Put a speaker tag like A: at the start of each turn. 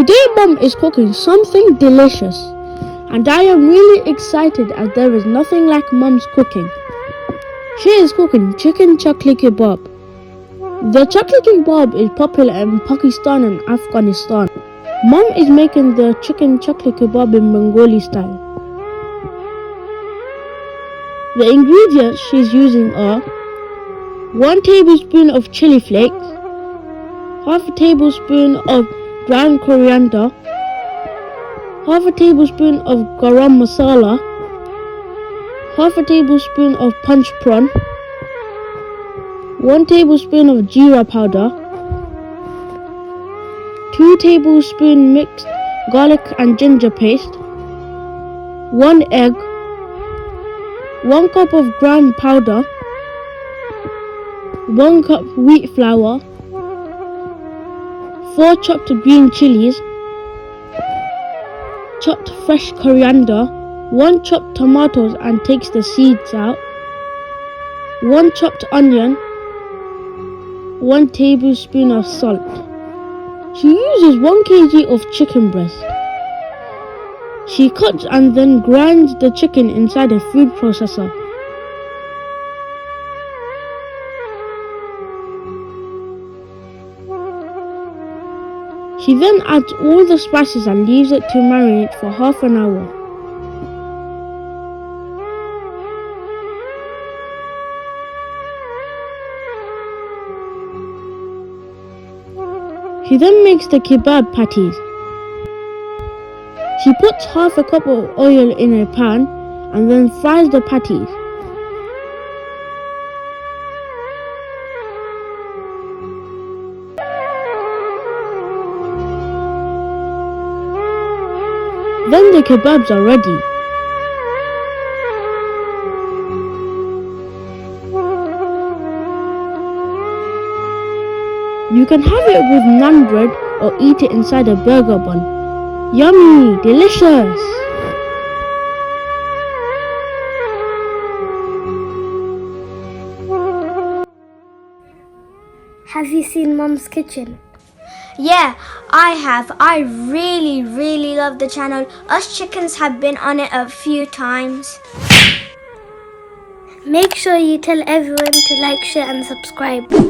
A: Today Mum is cooking something delicious, and I am really excited as there is nothing like Mum's cooking. She is cooking Chicken Chakli Kebab. The Chakli Kebab is popular in Pakistan and Afghanistan. Mum is making the Chicken Chakli Kebab in Bengali style. The ingredients she is using are 1 tablespoon of chili flakes, half a tablespoon of ground coriander, half a tablespoon of garam masala, half a tablespoon of punch prawn, 1 tablespoon of jeera powder, 2 tablespoons mixed garlic and ginger paste, 1 egg, 1 cup of ground powder, 1 cup wheat flour, 4 chopped green chilies, chopped fresh coriander, 1 chopped tomatoes and takes the seeds out, 1 chopped onion, 1 tablespoon of salt. She uses 1 kg of chicken breast. She cuts and then grinds the chicken inside a food processor. She then adds all the spices and leaves it to marinate for half an hour. She then makes the kebab patties. She puts half a cup of oil in a pan and then fries the patties. Then the kebabs are ready. You can have it with naan bread or eat it inside a burger bun. Yummy! Delicious!
B: Have you seen Mum's kitchen?
C: Yeah, I have. I really love the channel. Us chickens have been on it a few times.
B: Make sure you tell everyone to like, share and subscribe.